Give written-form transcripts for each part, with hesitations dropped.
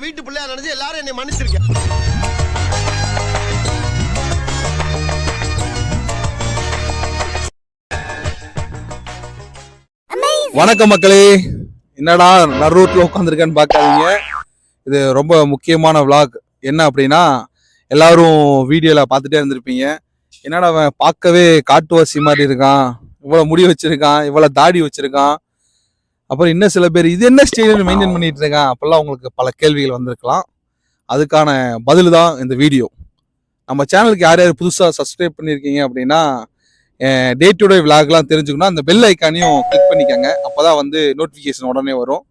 வீட்டு பிள்ளையா நினைச்சு எல்லாரும் என்னை மன்னிச்சிருக்கேன். வணக்கம் மக்களே, என்னடா நடுரோட்டில் உட்காந்துருக்கேன்னு பார்க்காதீங்க. இது ரொம்ப முக்கியமான விளாக். என்ன அப்படின்னா, எல்லாரும் வீடியோவில் பார்த்துட்டே இருந்திருப்பீங்க. என்னடா அவன் பார்க்கவே காட்டுவாசி மாதிரி இருக்கான், இவ்வளோ முடி வச்சிருக்கான், இவ்வளோ தாடி வச்சிருக்கான், அப்புறம் இன்னும் சில பேர் இது என்ன ஸ்டைல் மெயின்டைன் பண்ணிட்டு இருக்கான், அப்பெல்லாம் உங்களுக்கு பல கேள்விகள் வந்திருக்கலாம். அதுக்கான பதில் தான் இந்த வீடியோ. நம்ம சேனலுக்கு யார் யார் புதுசாக சப்ஸ்கிரைப் பண்ணியிருக்கீங்க அப்படின்னா, டே டு டே விளாக்லாம் தெரிஞ்சுக்கணும், அந்த பெல் ஐக்கானையும் கிளிக் பண்ணிக்கோங்க. அப்போ தான் வந்து நோட்டிஃபிகேஷன் உடனே வரும்.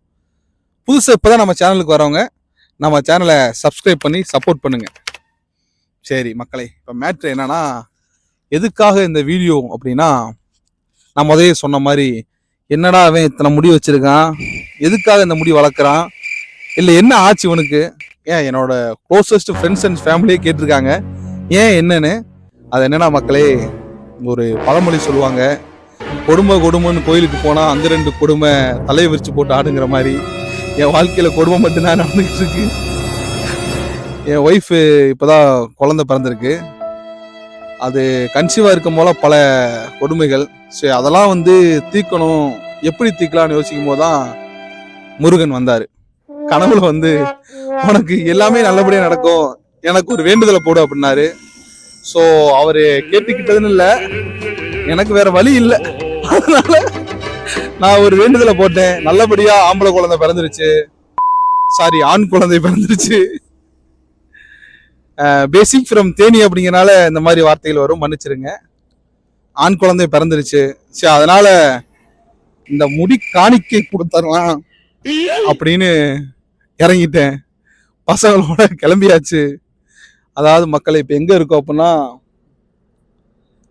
புதுசாக இப்போ தான் நம்ம சேனலுக்கு வரவங்க நம்ம சேனலை சப்ஸ்கிரைப் பண்ணி சப்போர்ட் பண்ணுங்க. சரி மக்களே, இப்போ மேட்ரு என்னன்னா, எதுக்காக இந்த வீடியோ அப்படின்னா, நான் முதல்ல சொன்ன மாதிரி என்னடா அவன் இத்தனை முடி வச்சிருக்கான், எதுக்காக இந்த முடி வளர்க்குறான், இல்லை என்ன ஆச்சு இவனுக்கு, ஏன் என்னோட க்ளோசஸ்ட் ஃப்ரெண்ட்ஸ் அண்ட் ஃபேமிலியே கேட்டிருக்காங்க ஏன் என்னன்னு. அது என்னன்னா மக்களே, ஒரு பழமொழி சொல்லுவாங்க, கொடுமை கொடுமைன்னு கோயிலுக்கு போனால் அங்கே 2 கொடுமை தலையை விரிச்சு போட்டு ஆடுங்கிற மாதிரி என் வாழ்க்கையில் கொடுமை மட்டும்தான் நடந்துக்கிட்டு இருக்கு. என் ஒய்ஃபு இப்போதான் குழந்தை பிறந்திருக்கு. அது கன்சீவாக இருக்கும் போல பல கொடுமைகள். சரி, அதெல்லாம் வந்து தீர்க்கணும், எப்படி தீர்க்கலாம்னு யோசிக்கும் போது தான் முருகன் வந்தார். கனவுல வந்து உனக்கு எல்லாமே நல்லபடியாக நடக்கும், எனக்கு ஒரு வேண்டுதலை போடு அப்படின்னாரு. ஸோ அவர் கேட்டுக்கிட்டதுன்னு இல்லை, எனக்கு வேற வழி இல்லை, அதனால நான் ஒரு வேண்டுதலை போட்டேன். நல்லபடியா ஆம்பளை குழந்தை பிறந்துருச்சு, சாரி ஆண் குழந்தை பிறந்துருச்சு. பேசிக் ஃப்ரம் தேனி அப்படிங்கிறனால இந்த மாதிரி வார்த்தைகள் வரும், மன்னிச்சிருங்க. ஆண் குழந்தை பிறந்துருச்சு. சரி, அதனால இந்த முடி காணிக்கை கொடுத்துடலாம் அப்படின்னு இறங்கிட்டேன். பசங்களோட கிளம்பியாச்சு. அதாவது மக்களை இப்போ எங்கே இருக்கோம் அப்படின்னா,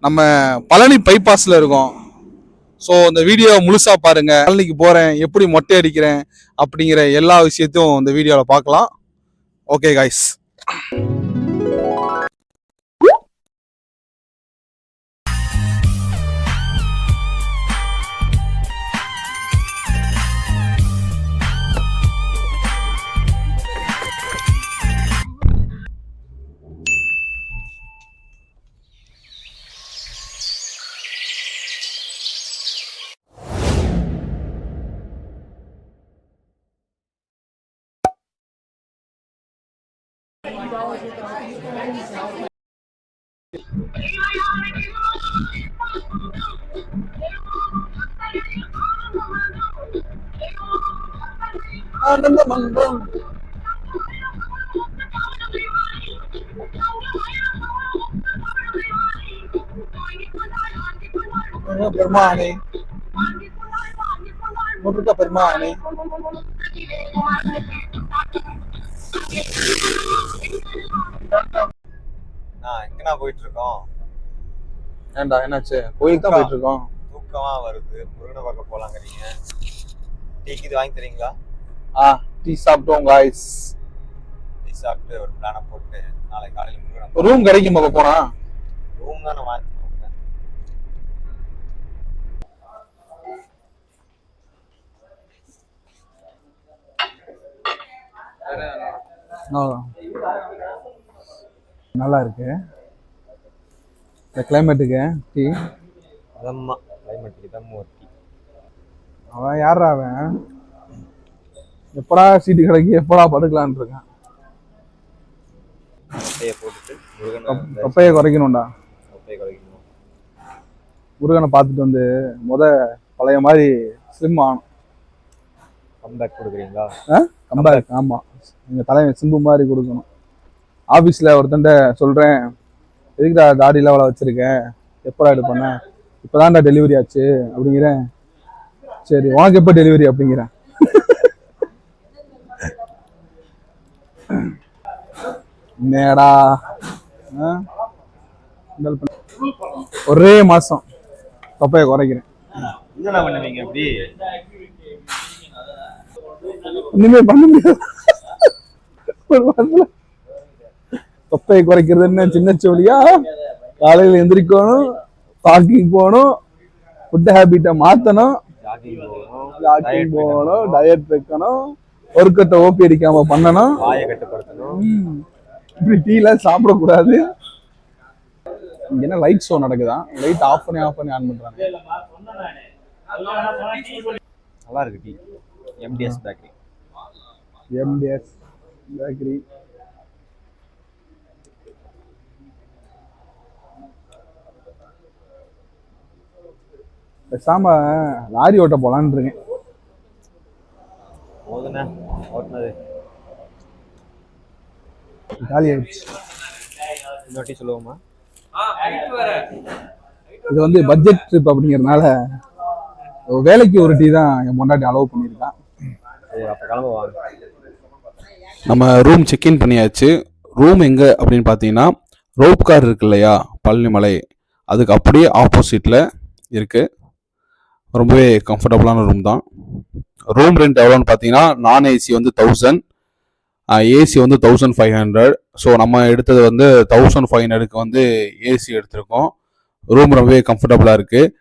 நம்ம பழனி பைபாஸில் இருக்கோம். ஸோ இந்த வீடியோ முழுசாக பாருங்க. பழனிக்கு போகிறேன், எப்படி மொட்டை அடிக்கிறேன் அப்படிங்கிற எல்லா விஷயத்தையும் இந்த வீடியோவில் பார்க்கலாம். Okay guys. பெருமானே முருக பெருமானே, எங்கண்ணா போயிட்டு இருக்கோம்? ஏண்டா என்னாச்சு? கோயிலுக்கு தான் போயிட்டு இருக்கோம். தூக்கமா வருது, முருகனை பார்க்க போலாங்கிறீங்க. டீக்கு இது வாங்கி தரீங்களா? டீ சாப்பிட்டோம் காய்ஸ். டீ சாப்பிட்டு ஒரு பிளானை போட்டு நாளைக்கு காலையில் முருகனை ரூம் கிடைக்கும் போக போனா. ரூம் தான் நான் வாங்கி போட்டேன். நல்லா இருக்கு இந்த கிளைமேட்டுக்கு டீ. அதம்மா கிளைமேட்டுக்கு தான் ஒரு டீ. அவன் யாரா அவன்? எப்படா சீட்டு கிடைக்கி எப்படா படுக்கலான் இருக்கான். முட்டையை போட்டுட்டு முருகனை தொப்பையை குறைக்கணும்டா. தொப்பையை குறைக்கணும். முருகனை பார்த்துட்டு வந்து பழைய மாதிரி ஸ்லிம் ஆகணும். கம்பேக் கொடுக்குறீங்களா? கம்பேக். ஆமாம், எங்கள் தலைவன் சிம்பு மாதிரி கொடுக்கணும். ஆஃபீஸில் ஒருத்தன்ட்ட சொல்கிறேன், எதுக்குடா தாடியில் அவ்வளோ வச்சுருக்கேன், எப்படா இது பண்ணேன், இப்போ தான்டா டெலிவரி ஆச்சு அப்படிங்கிறேன். சரி, உனக்கு எப்போ டெலிவரி அப்படிங்கிறேன். நேடா ஒரே மாதம் தொப்பையை குறைக்கிறேன். என்ன பண்ணுவீங்க அப்படி? இனிமே பண்ண முடியாது. தொப்பையை குறைக்கிறது என்ன சின்ன சோழியா? காலையில் எந்திரிக்கணும், வாக்கிங் போகணும், ஃபுட் ஹேபிட்டை மாற்றணும், ஜாக்கிங் போகணும், டயட் வைக்கணும், ஒர்க்கத்தை ஓபி அடிக்காம பண்ணனா வாயை கட்டுப்படுத்தணும். இப்படி டீலாம் சாப்பிடக்கூடாது. இங்க என்ன லைட் ஷோ நடக்குதா? லைட் ஆஃப் பண்ணி ஆன் பண்றாங்க. நல்லா இருக்கு டீ. MTS bakery. பேசாம லாரி ஓட்ட போலான்னு இருக்கேன். போதுண்ணே ஓட்டுனது. காலி ஆயிடுச்சு. இன்னொரு டீ சொல்லுவோமா? இது வந்து பட்ஜெட் ட்ரிப் அப்படிங்கிறதுனால வேலைக்கு ஒரு டீ தான் என் முன்னாடி அலோவ் பண்ணியிருக்கான். அப்போ கிளம்புவாங்க. நம்ம ரூம் செக்இன் பண்ணியாச்சு. ரூம் எங்கே அப்படின்னு பார்த்தீங்கன்னா ரோப் கார் இருக்கு இல்லையா, பழனிமலை, அதுக்கு அப்படியே ஆப்போசிட்டில் இருக்குது. ரொம்பவே கம்ஃபர்டபுளான ரூம் தான். ரூம் ரெண்ட் எவ்வளோன்னு பார்த்தீங்கன்னா நான் ஏசி வந்து 1000, ஏசி வந்து 1500. ஸோ நம்ம எடுத்தது வந்து 1500க்கு வந்து ஏசி எடுத்திருக்கோம். ரூம் ரொம்பவே கம்ஃபர்டபுளாக இருக்குது.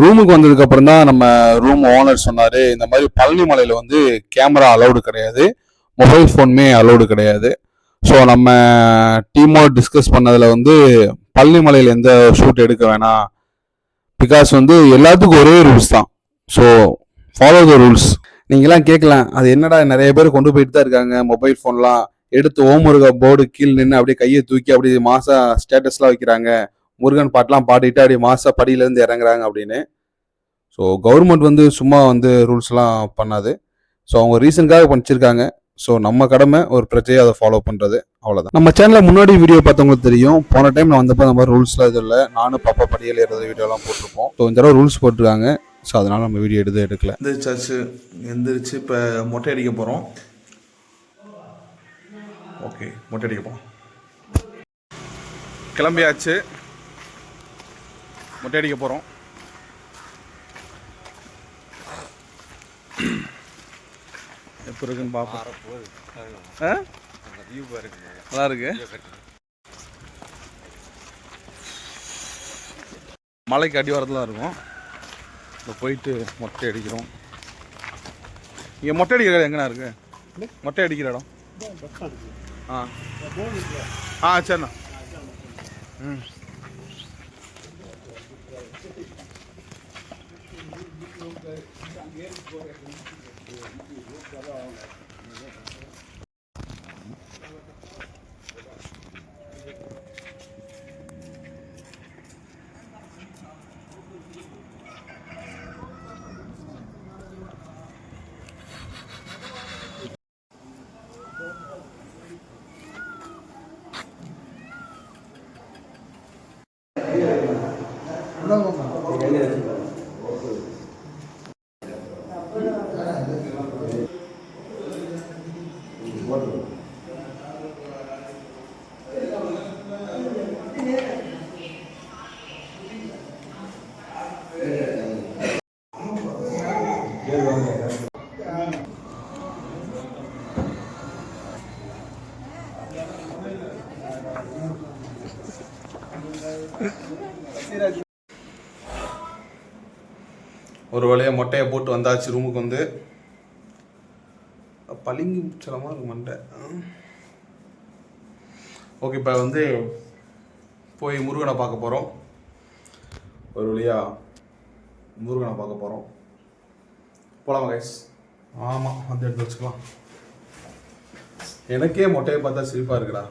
ரூமுக்கு வந்ததுக்கப்புறம் தான் நம்ம ரூம் ஓனர் சொன்னார், இந்த மாதிரி பழனிமலையில் வந்து கேமரா அலௌடு கிடையாது, மொபைல் ஃபோனுமே அலௌடு கிடையாது. ஸோ நம்ம டீமோட டிஸ்கஸ் பண்ணதில் வந்து பழனிமலையில் எந்த ஷூட் எடுக்க வேணாம், பிகாஸ் வந்து எல்லாத்துக்கும் ஒரே ரூல்ஸ் தான். So follow the rules. நீங்களாம் கேட்கலாம், அது என்னடா நிறைய பேர் கொண்டு போயிட்டு தான் இருக்காங்க மொபைல் ஃபோன்லாம் எடுத்து ஓமுருகா போர்டு கீழே நின்று அப்படியே கையை தூக்கி அப்படியே மாசா ஸ்டேட்டஸ்லாம் வைக்கிறாங்க, முருகன் பாட்டெலாம் பாடிட்டு அப்படியே மாசா படியிலேருந்து இறங்குறாங்க அப்படின்னு. ஸோ கவர்மெண்ட் வந்து சும்மா வந்து ரூல்ஸ்லாம் பண்ணாது. ஸோ அவங்க ரீசனுக்காக பண்ணிச்சிருக்காங்க. ஸோ நம்ம கடமை ஒரு பிரச்சனையை அதை ஃபாலோ பண்ணுறது, அவ்வளோதான். நம்ம சேனலில் முன்னாடி வீடியோ பார்த்தவங்களுக்கு தெரியும், போன டைம் நான் வந்தப்போ அந்த மாதிரி ரூல்ஸ்லாம் எதுவும் இல்லை, நானும் பாப்பா படியில் ஏறது வீடியோலாம் போட்டிருப்போம். ஸோ இந்த தடவை ரூல்ஸ் போட்டிருக்காங்க. ஸோ அதனால் நம்ம வீடியோ எடுக்கல. எந்திரிச்சு இப்போ மொட்டை அடிக்க போகிறோம். ஓகே, மொட்டை அடிக்க போகிறோம். கிளம்பியாச்சு, மொட்டை அடிக்க போகிறோம். எப்படி இருக்குன்னு பார்ப்போம். நல்லா இருக்கு. மலைக்கு அடிவாரத்தில் தான் இருக்கும். இப்போ போயிட்டு மொட்டை அடிக்கிறோம். இங்கே மொட்டை அடிக்கிற இடம் எங்கண்ணா இருக்கு? மொட்டை அடிக்கிற இடம் சரிண்ணா. ஒரு வழியாக மொட்டையை போட்டு வந்தாச்சு ரூமுக்கு. வந்து பளிங்கு முச்சலமாக இருக்கு மண்டை. ஓகே, இப்போ வந்து போய் முருகனை பார்க்க போகிறோம். ஒரு வழியாக முருகனை பார்க்க போகிறோம். போகலாமா கைஸ்? ஆமாம், வந்து எடுத்து வச்சுக்கலாம். எனக்கே மொட்டையை பார்த்தா சிரிப்பாக இருக்குடா.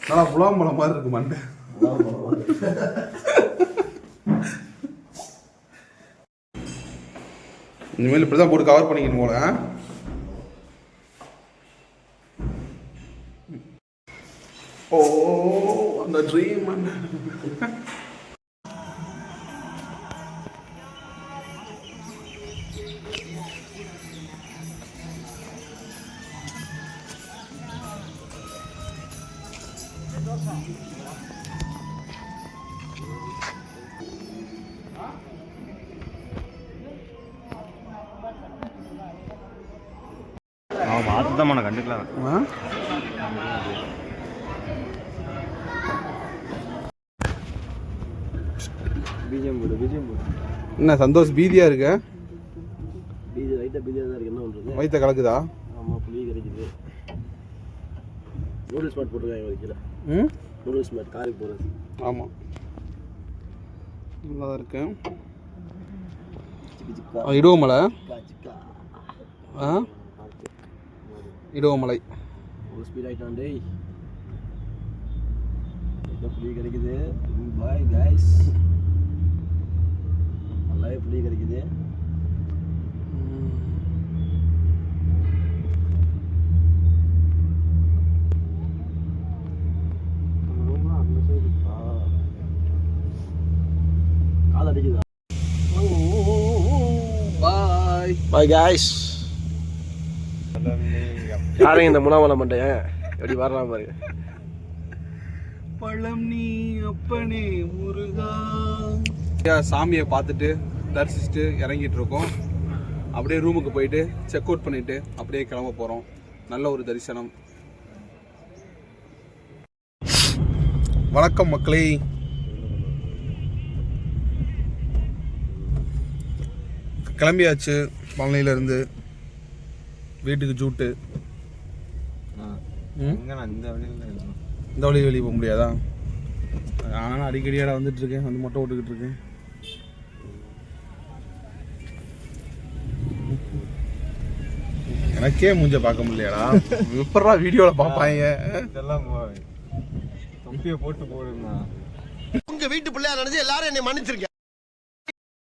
நல்லா முலாம்பழம் மாதிரி இருக்கு மண்டை. இனிமேல் இப்படி தான் போட்டு கவர் பண்ணிக்கணும் போல. ஓ, அந்த ட்ரீம். அவன் பார்த்து தான் நான் கண்டுக்கலாம். என்ன சந்தோஷ் பீதியா இருக்க? வயிற்று பிரியாணி தான் இருக்கு, என்ன பண்ணுறது? வயிற்ற கலக்குதா? ஆமாம், புளி கிடைக்குது. நூடுல்ஸ் மேட் போட்டுருக்காங்க ஒரு கிலோ. நூடுல்ஸ் மேட் காருக்கு போகிறது. ஆமாம், நல்லா தான் இருக்கு. சிக்கா இடுவமலை. சிக்கா இடுவமலை ஒரு ஸ்பீட் ஆகிட்டான். டேய், புளி கிடைக்குது. பாய் கைஸ், நல்லாவே புளி கிடைக்குது. கால் அடிக்குதா? பாய் பாய் கைஸ். யாரும் இந்த முனாமலை மாட்டேன் எப்படி வரலாம் பாருங்க. பழம் நீ அப்பனே முருகா. சாமியை பார்த்துட்டு தரிசிச்சுட்டு இறங்கிட்டு இருக்கோம். அப்படியே ரூமுக்கு போயிட்டு செக் அவுட் பண்ணிட்டு அப்படியே கிளம்ப போகிறோம். நல்ல ஒரு தரிசனம். வணக்கம் மக்களே. கிளம்பியாச்சு பழனியிலேருந்து. வீட்டுக்கு ஜூட்டு. இந்த வழி வெளியே போக முடியாதா? ஆனால் அடிக்கடியாட வந்துட்டு இருக்கேன், வந்து மொட்டை விட்டுக்கிட்டு இருக்கேன். எனக்கே மூஞ்ச பார்க்க முடியலடா. எப்படா வீடியோல பார்ப்பாங்க? இதெல்லாம் தொப்பியை போட்டு போடுமா. உங்க வீட்டு பிள்ளையா நினைச்சு எல்லாரும் என்னை மன்னிச்சிருக்கேன்.